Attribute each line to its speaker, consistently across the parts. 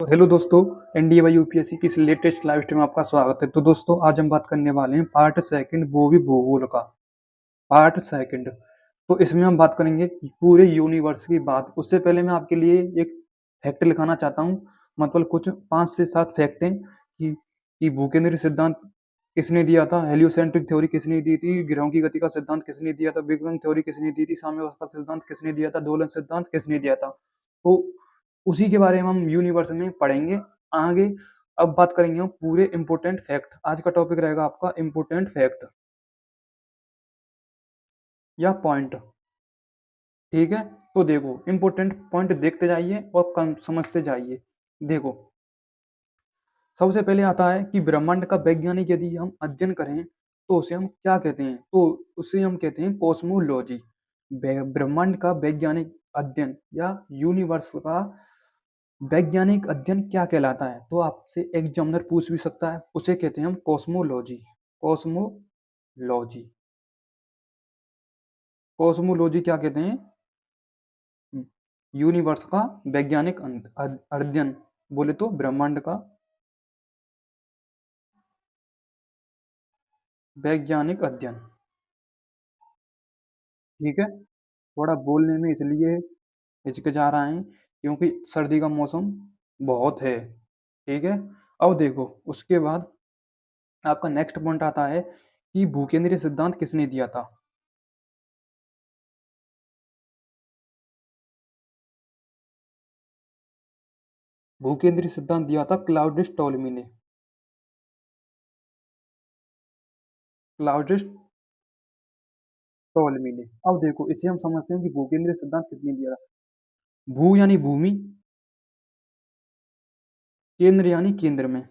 Speaker 1: तो हेलो दोस्तों, NDA by UPSC की इस लेटेस्ट लाइव स्ट्रीम में आपका स्वागत है। तो दोस्तों आज हम बात करने वाले हैं पार्ट सेकंड, वो भी भूगोल का। पार्ट सेकंड, तो इसमें हम बात करेंगे पूरे यूनिवर्स की बात। उससे पहले मैं आपके लिए एक फैक्ट लिखाना चाहता हूँ, मतलब कुछ 5 से 7 फैक्ट हैं कि भूकेंद्र सिद्धांत किसने दिया था, हेलियोसेंट्रिक थ्योरी किसने दी थी, ग्रहों की गति का सिद्धांत किसने दिया था, बिग बैंग थ्योरी किसने दी थी, साम्यावस्था सिद्धांत किसने दिया था, दोलन सिद्धांत किसने दिया था। तो उसी के बारे में हम यूनिवर्स में पढ़ेंगे आगे। अब बात करेंगे हम पूरे इंपोर्टेंट फैक्ट। आज का टॉपिक रहेगा आपका इंपोर्टेंट फैक्ट या पॉइंट। ठीक है, तो देखो इंपोर्टेंट पॉइंट देखते जाइए और कम समझते जाइए। देखो, सबसे पहले आता है कि ब्रह्मांड का वैज्ञानिक यदि हम अध्ययन करें तो उसे हम क्या कहते हैं, तो उसे हम कहते हैं कॉस्मोलॉजी। ब्रह्मांड का वैज्ञानिक अध्ययन या यूनिवर्स का वैज्ञानिक अध्ययन क्या कहलाता है, तो आपसे एग्जामिनर पूछ भी सकता है। उसे कहते हैं हम कॉस्मोलॉजी। कॉस्मोलॉजी, कॉस्मोलॉजी क्या कहते हैं? यूनिवर्स का वैज्ञानिक अध्ययन, बोले तो ब्रह्मांड का वैज्ञानिक अध्ययन। ठीक है, थोड़ा बोलने में इसलिए हिचकिचा रहा है क्योंकि सर्दी का मौसम बहुत है। ठीक है, अब देखो उसके बाद आपका नेक्स्ट पॉइंट आता है कि भूकेंद्रीय सिद्धांत किसने दिया था। भूकेंद्रीय सिद्धांत दिया था क्लाउडियस टोलेमी ने। क्लाउडियस टोलेमी ने। अब देखो इसे हम समझते हैं कि भूकेंद्रीय सिद्धांत किसने दिया था। भू यानी भूमि, केंद्र यानी केंद्र में,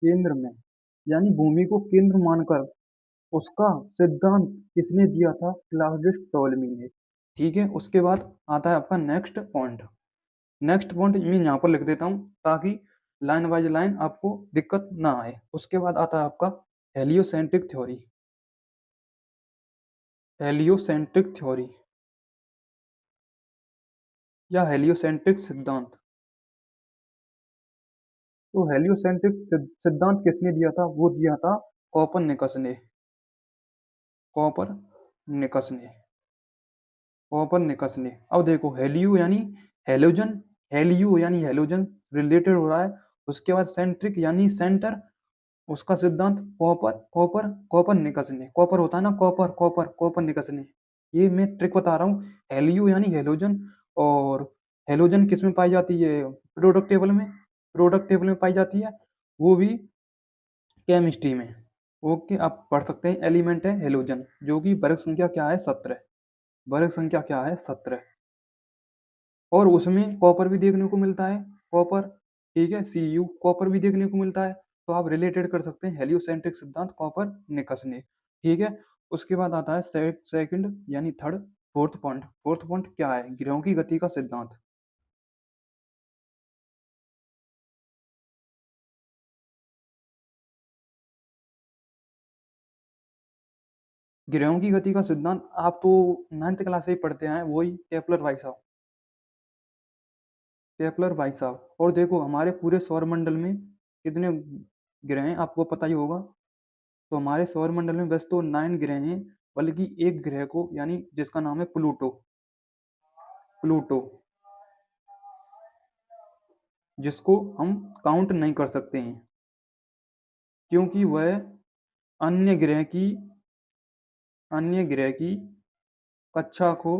Speaker 1: केंद्र में यानी भूमि को केंद्र मानकर उसका सिद्धांत किसने दिया था? क्लाउडियस टोलेमी ने। ठीक है, उसके बाद आता है आपका नेक्स्ट पॉइंट। नेक्स्ट पॉइंट मैं यहाँ पर लिख देता हूँ ताकि लाइन बाय लाइन आपको दिक्कत ना आए। उसके बाद आता है आपका हेलियोसेंट्रिक थ्योरी। हेलियोसेंट्रिक थ्योरी या हेलियोसेंट्रिक सिद्धांत। तो हेलियोसेंट्रिक सिद्धांत किसने दिया था? वो दिया था कॉपरनिकस ने। कॉपरनिकस ने। कॉपरनिकस ने। अब देखो हेलियो यानी हेलोजन, हेलियो यानी हेलोजन रिलेटेड हो रहा है। उसके बाद सेंट्रिक यानी सेंटर, उसका सिद्धांत कॉपर कॉपर कॉपरनिकस ने। कॉपर होता है ना, कॉपर कॉपर कॉपरनिकस ने। ये मैं ट्रिक बता रहा हूँ। हेलियो यानी हेलोजन, और हेलोजन किस में पाई जाती है? प्रोडक्ट टेबल में। प्रोडक्ट टेबल में पाई जाती है, वो भी केमिस्ट्री में। ओके, आप पढ़ सकते हैं। एलिमेंट है हेलोजन, जो कि वर्ग संख्या क्या है? 17। वर्ग संख्या क्या है? 17। और उसमें कॉपर भी देखने को मिलता है। कॉपर, ठीक है, Cu कॉपर भी देखने को मिलता है। तो आप रिलेटेड कर सकते हैं हेलियोसेंट्रिक सिद्धांत कॉपर निकस ने। ठीक है, उसके बाद आता है सेकंड यानी third. Fourth point, fourth point क्या है? ग्रहों की गति का सिद्धांत। ग्रहों की गति का सिद्धांत आप तो 9th क्लास से ही पढ़ते आए हैं, वही केपलर भाई साहब। केपलर भाई साहब। और देखो हमारे पूरे सौर मंडल में कितने ग्रह हैं आपको पता ही होगा। तो हमारे सौर मंडल में वैसे तो 9 ग्रह हैं, बल्कि एक ग्रह को यानी जिसका नाम है प्लूटो। प्लूटो, जिसको हम काउंट नहीं कर सकते हैं क्योंकि वह अन्य ग्रह की अन्य ग्रह की कक्षा को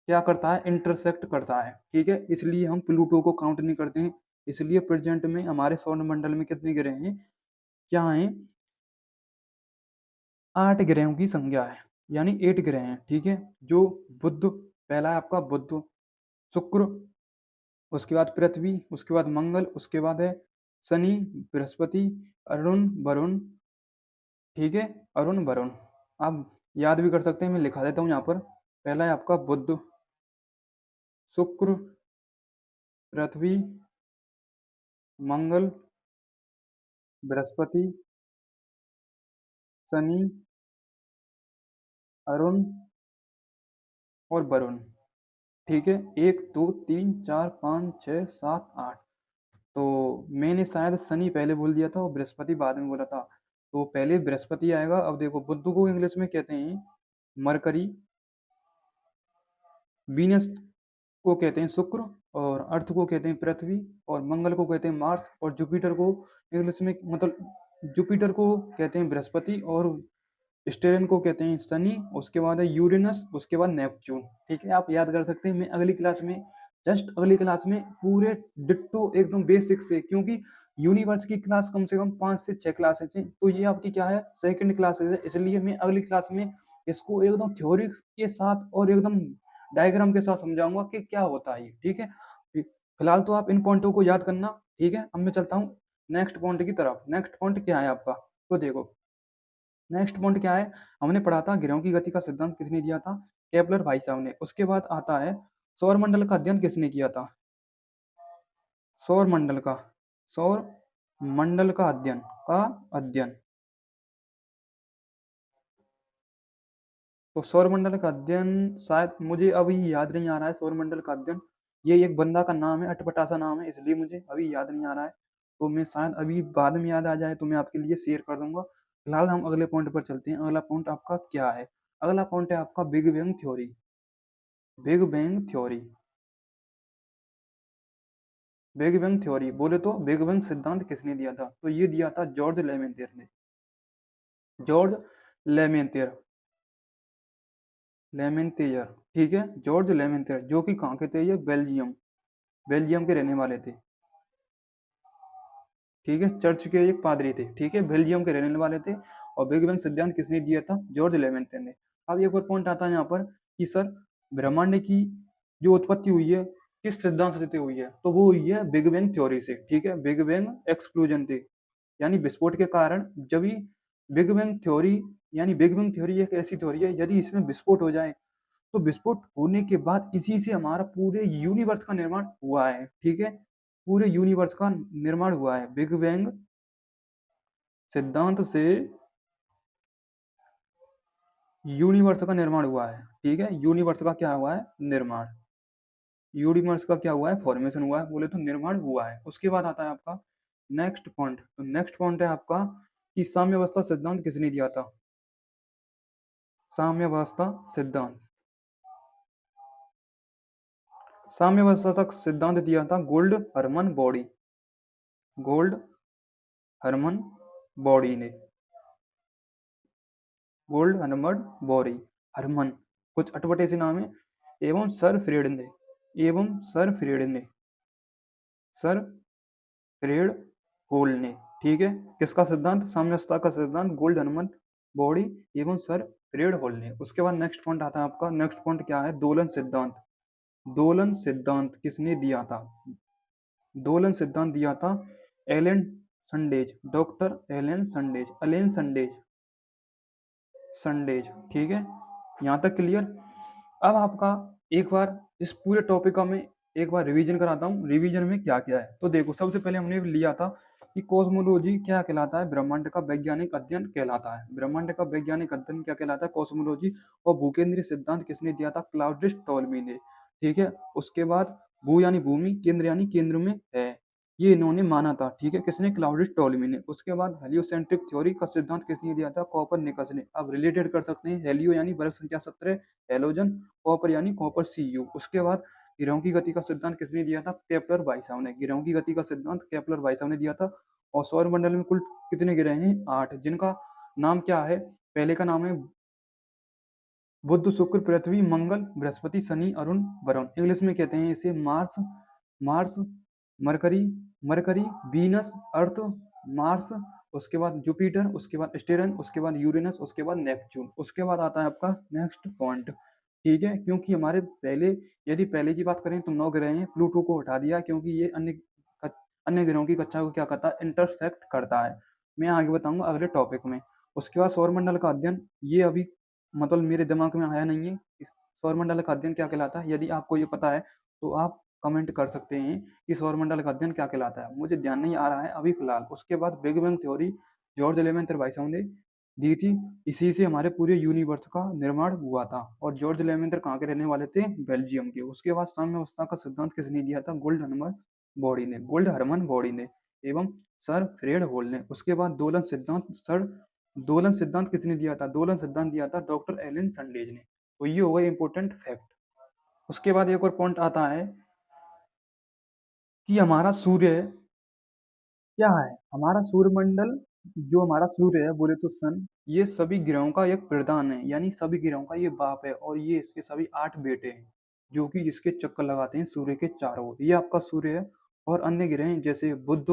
Speaker 1: क्या करता है? इंटरसेक्ट करता है। ठीक है, इसलिए हम प्लूटो को काउंट नहीं करते हैं। इसलिए प्रेजेंट में हमारे सौर मंडल में कितने ग्रह हैं? क्या हैं? 8 ग्रहों की संख्या है, यानी 8 ग्रह हैं। ठीक है, जो बुध, पहला है आपका बुध, शुक्र, उसके बाद पृथ्वी, उसके बाद मंगल, उसके बाद है शनि, बृहस्पति, अरुण, वरुण। ठीक है, अरुण वरुण। आप याद भी कर सकते हैं, मैं लिखा देता हूँ यहाँ पर। पहला है आपका बुध, शुक्र, पृथ्वी, मंगल, बृहस्पति, शनि, अरुण और वरुण। ठीक है, 1 2 3 4 5 6 7 8। तो मैंने शायद शनि पहले बोल दिया था और बृहस्पति बाद में बोला था। तो पहले बृहस्पति आएगा। अब देखो, बुध को इंग्लिश में कहते हैं मरकरी, वीनस को कहते हैं शुक्र, और अर्थ को कहते हैं पृथ्वी, और मंगल को कहते हैं मार्स, और जुपिटर को इंग्लिश में मतलब जुपिटर को कहते हैं बृहस्पति, और स्टेरन को कहते हैं शनि, उसके बाद है यूरेनस, उसके बाद नेपच्यून। ठीक है, आप याद कर सकते हैं। मैं अगली क्लास में, जस्ट अगली क्लास में पूरे डिट्टो एकदम बेसिक से, क्योंकि यूनिवर्स की क्लास कम से कम 5 से 6 क्लासेज हैं, तो ये आपकी क्या है, सेकंड क्लासेज है। इसलिए मैं अगली क्लास में इसको एकदम थ्योरी के साथ और एकदम डायग्राम के साथ समझाऊंगा कि क्या होता है ये। ठीक है, फिलहाल तो आप इन पॉइंटों को याद करना। ठीक है, अब मैं चलता हूँ नेक्स्ट पॉइंट की तरफ। नेक्स्ट पॉइंट क्या है आपका, तो देखो नेक्स्ट पॉइंट क्या है। हमने पढ़ा था ग्रहों की गति का सिद्धांत किसने दिया था, केपलर भाई साहब ने। उसके बाद आता है सौर मंडल का अध्ययन किसने किया था, सौर मंडल का, सौर मंडल का अध्ययन, का अध्ययन। तो सौर मंडल का अध्ययन शायद मुझे अभी याद नहीं आ रहा है। सौर मंडल का अध्ययन, ये एक बंदा का नाम है, अटपटा सा नाम है, इसलिए मुझे अभी याद नहीं आ रहा है। तो मैं शायद अभी बाद में याद आ जाए तो मैं आपके लिए शेयर कर दूंगा। फिलहाल हम अगले पॉइंट पर चलते हैं। अगला पॉइंट आपका क्या है, अगला पॉइंट है आपका big bang theory. Big bang theory, big bang theory बोले तो बिग बैंग सिद्धांत किसने दिया था, तो ये दिया था जॉर्ज लेमेंतिर ने। जॉर्ज लेमेंतिर, लेमेंटियर। ठीक है, जॉर्ज लेमेंतिर, जो कि कहाँ के थे, ये बेल्जियम, बेल्जियम के रहने वाले थे। ठीक है, चर्च के एक पादरी थे। ठीक है, बेल्जियम के रहने वाले थे। और बिग बैंग सिद्धांत किसने दिया था, जॉर्ज लेमेंटियर ने। अब एक और पॉइंट आता है यहाँ पर कि सर ब्रह्मांड की जो उत्पत्ति हुई है किस सिद्धांत से हुई है, तो वो हुई है बिग बैंग थ्योरी से। ठीक है, बिग बैंग एक्सप्लोजन थे, यानी विस्फोट के कारण। जब भी बिग बैंग थ्योरी, यानी बिग बैंग थ्योरी एक ऐसी थ्योरी है, यदि इसमें विस्फोट हो जाए तो विस्फोट होने के बाद इसी से हमारा पूरे यूनिवर्स का निर्माण हुआ है। ठीक है, पूरे यूनिवर्स का निर्माण हुआ है, बिग बैंग सिद्धांत से यूनिवर्स का निर्माण हुआ है। ठीक है, यूनिवर्स का क्या हुआ है, निर्माण। यूनिवर्स का क्या हुआ है, फॉर्मेशन हुआ है, बोले तो निर्माण हुआ है। उसके बाद आता है आपका नेक्स्ट पॉइंट। तो नेक्स्ट पॉइंट है आपका कि साम्यावस्था सिद्धांत किसने दिया था, साम्यावस्था सिद्धांत, साम्यावस्था का सिद्धांत दिया था Gold Hermann Bondi, Gold Hermann Bondi ने, गोल्ड हरमन बॉडी, हरमन कुछ अटपटे से नाम है, एवं सर फ्रेड ने, एवं सर फ्रेड ने, सर फ्रेड होल ने। ठीक है, किसका सिद्धांत, साम्यावस्था का सिद्धांत गोल्ड हरमन बॉडी एवं सर फ्रेड होल ने। उसके बाद नेक्स्ट पॉइंट आता है आपका, नेक्स्ट पॉइंट क्या है, दोलन सिद्धांत। दोलन सिद्धांत किसने दिया था, दोलन सिद्धांत दिया था Allan Sandage, doctor Allan Sandage, Allan Sandage, Sandage. ठीक है, यहाँ तक क्लियर। अब आपका एक बार इस पूरे टॉपिक का मैं एक बार रिवीजन कराता हूँ, रिवीजन में क्या क्या है। तो देखो, सबसे पहले हमने लिया था कि कॉस्मोलॉजी क्या कहलाता है, ब्रह्मांड का वैज्ञानिक अध्ययन कहलाता है। ब्रह्मांड का वैज्ञानिक अध्ययन क्या कहलाता है, कॉस्मोलॉजी। और भूकेंद्रीय सिद्धांत किसने दिया था, क्लाउडिस टॉल्मी ने। ठीक है, उसके बाद भू यानी भूमि, केंद्र यानी केंद्र में है, ये इन्होंने माना था। ठीक है, किसने, क्लाउडिस टॉल्मी ने। उसके बाद हेलियोसेंट्रिक थ्योरी का सिद्धांत किसने दिया था, कोपरनिकस ने। अब रिलेटेड कर सकते हैं, हेलियो यानी वर्ग संख्या 17, हेलोजन, कॉपर यानी कॉपर Cu। उसके बाद ग्रहों की गति का सिद्धांत किसने दिया था, केपलर भाई साहब ने। ग्रहों की गति का सिद्धांत केपलर भाई साहब ने दिया था। और सौर मंडल में कुल कितने ग्रह हैं, 8, जिनका नाम क्या है, पहले का नाम है बुध, शुक्र, पृथ्वी, मंगल, बृहस्पति, शनि, अरुण, वरुण। इंग्लिश में कहते हैं इसे Mars, Mars, Mercury, Mercury, Venus, Earth, Mars, उसके बाद जुपिटर, उसके बाद स्टेरन, उसके बाद यूरेनस, उसके बाद नेपच्यून। उसके बाद आता है आपका नेक्स्ट पॉइंट। ठीक है, क्योंकि हमारे पहले, यदि पहले की बात करें तो 9 ग्रह हैं, प्लूटो को हटा दिया क्योंकि ये अन्य ग्रहों की कक्षा को क्या करता है, इंटरसेक्ट करता है। मैं आगे बताऊंगा अगले टॉपिक में। उसके बाद सौरमंडल का अध्ययन, ये अभी मतलब मेरे दिमाग में आया नहीं है सौरमंडल का अध्ययन क्या कहलाता है। यदि आपको ये पता है तो आप कमेंट कर सकते हैं कि सौरमंडल का अध्ययन क्या कहलाता है, मुझे ध्यान नहीं आ रहा है अभी फिलहाल। उसके बाद big bang theory, George eleventh भाई साहब ने दी थी। इसी से हमारे पूरे यूनिवर्स का निर्माण हुआ था। और जॉर्ज लेमेंडर कहाँ के रहने वाले थे? बेल्जियम के। उसके बाद साम्य अवस्था का सिद्धांत किसने दिया था? गोल्ड हरमन बॉडी ने एवं सर फ्रेड होल ने। उसके बाद दोलन सिद्धांत किसने दिया था? दोलन सिद्धांत दिया था डॉक्टर एलन सनडेज ने। तो ये हो गए इंपॉर्टेंट फैक्ट। उसके बाद एक और पॉइंट आता है कि हमारा सूर्य क्या है? हमारा सूर्यमंडल, जो हमारा सूर्य है बोले तो सन, ये सभी ग्रहों का एक प्रधान है, यानी सभी ग्रहों का ये बाप है। और ये इसके सभी 8 बेटे हैं, जो कि इसके चक्कर लगाते हैं सूर्य के चारों ओर। ये आपका सूर्य है। और अन्य ग्रह हैं जैसे बुध,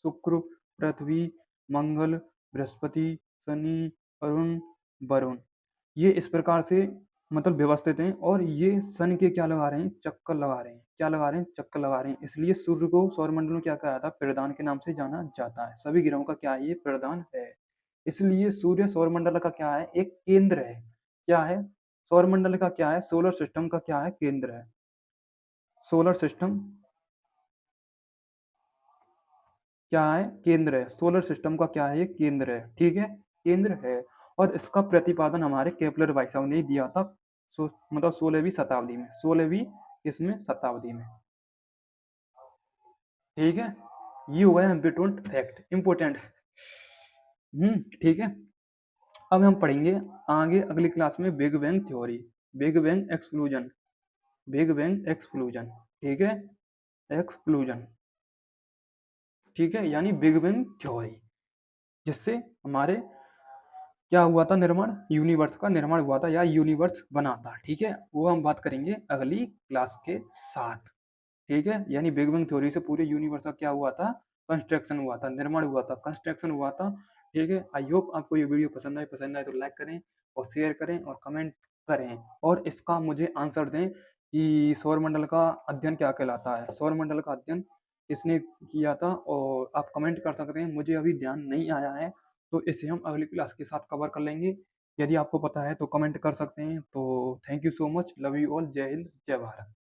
Speaker 1: शुक्र, पृथ्वी, मंगल, बृहस्पति, शनि, अरुण, वरुण, ये इस प्रकार से मतलब व्यवस्थित हैं। और ये सन के क्या लगा रहे हैं? चक्कर लगा रहे हैं। क्या लगा रहे हैं? चक्कर लगा रहे हैं। इसलिए सूर्य को सौरमंडल में क्या कहा जाता है? प्रधान के नाम से जाना जाता है। सभी ग्रहों का क्या है? ये प्रधान है। इसलिए सूर्य सौरमंडल का क्या है? एक केंद्र है। क्या है? सौरमंडल का क्या है? सोलर सिस्टम का क्या है? केंद्र है। सोलर सिस्टम क्या है? केंद्र है। सोलर सिस्टम का क्या है? ये केंद्र है। ठीक है, केंद्र है। और इसका प्रतिपादन हमारे केपलर भाई साहब ने दिया था। मतलब 16वीं शताब्दी में। 16वीं इसमें शताब्दी में। ठीक है, ये हो गया इम्पोर्टेंट फैक्ट, इम्पोर्टेंट। ठीक है। अब हम पढ़ेंगे आगे अगली क्लास में big bang theory, big bang exclusion, big bang exclusion. ठीक है, एक्सक्लूजन। ठीक है, यानी बिग बैंग थ्योरी, जिससे हमारे क्या हुआ था? निर्माण, यूनिवर्स का निर्माण हुआ था या यूनिवर्स बना था। ठीक है, वो हम बात करेंगे अगली क्लास के साथ। ठीक है, यानी बिग बैंग थ्योरी से पूरे यूनिवर्स का क्या हुआ था? कंस्ट्रक्शन हुआ था, निर्माण हुआ था, कंस्ट्रक्शन हुआ था। ठीक है, आई होप आपको ये वीडियो पसंद आए तो लाइक करें और शेयर करें और कमेंट करें। और इसका मुझे आंसर दें कि सौरमंडल का अध्ययन क्या कहलाता है? सौरमंडल का अध्ययन किसने किया था? और आप कमेंट कर सकते हैं, मुझे अभी ध्यान नहीं आया है, तो इसे हम अगली क्लास के साथ कवर कर लेंगे। यदि आपको पता है तो कमेंट कर सकते हैं। तो thank you so much, love you all, जय हिंद, जय भारत।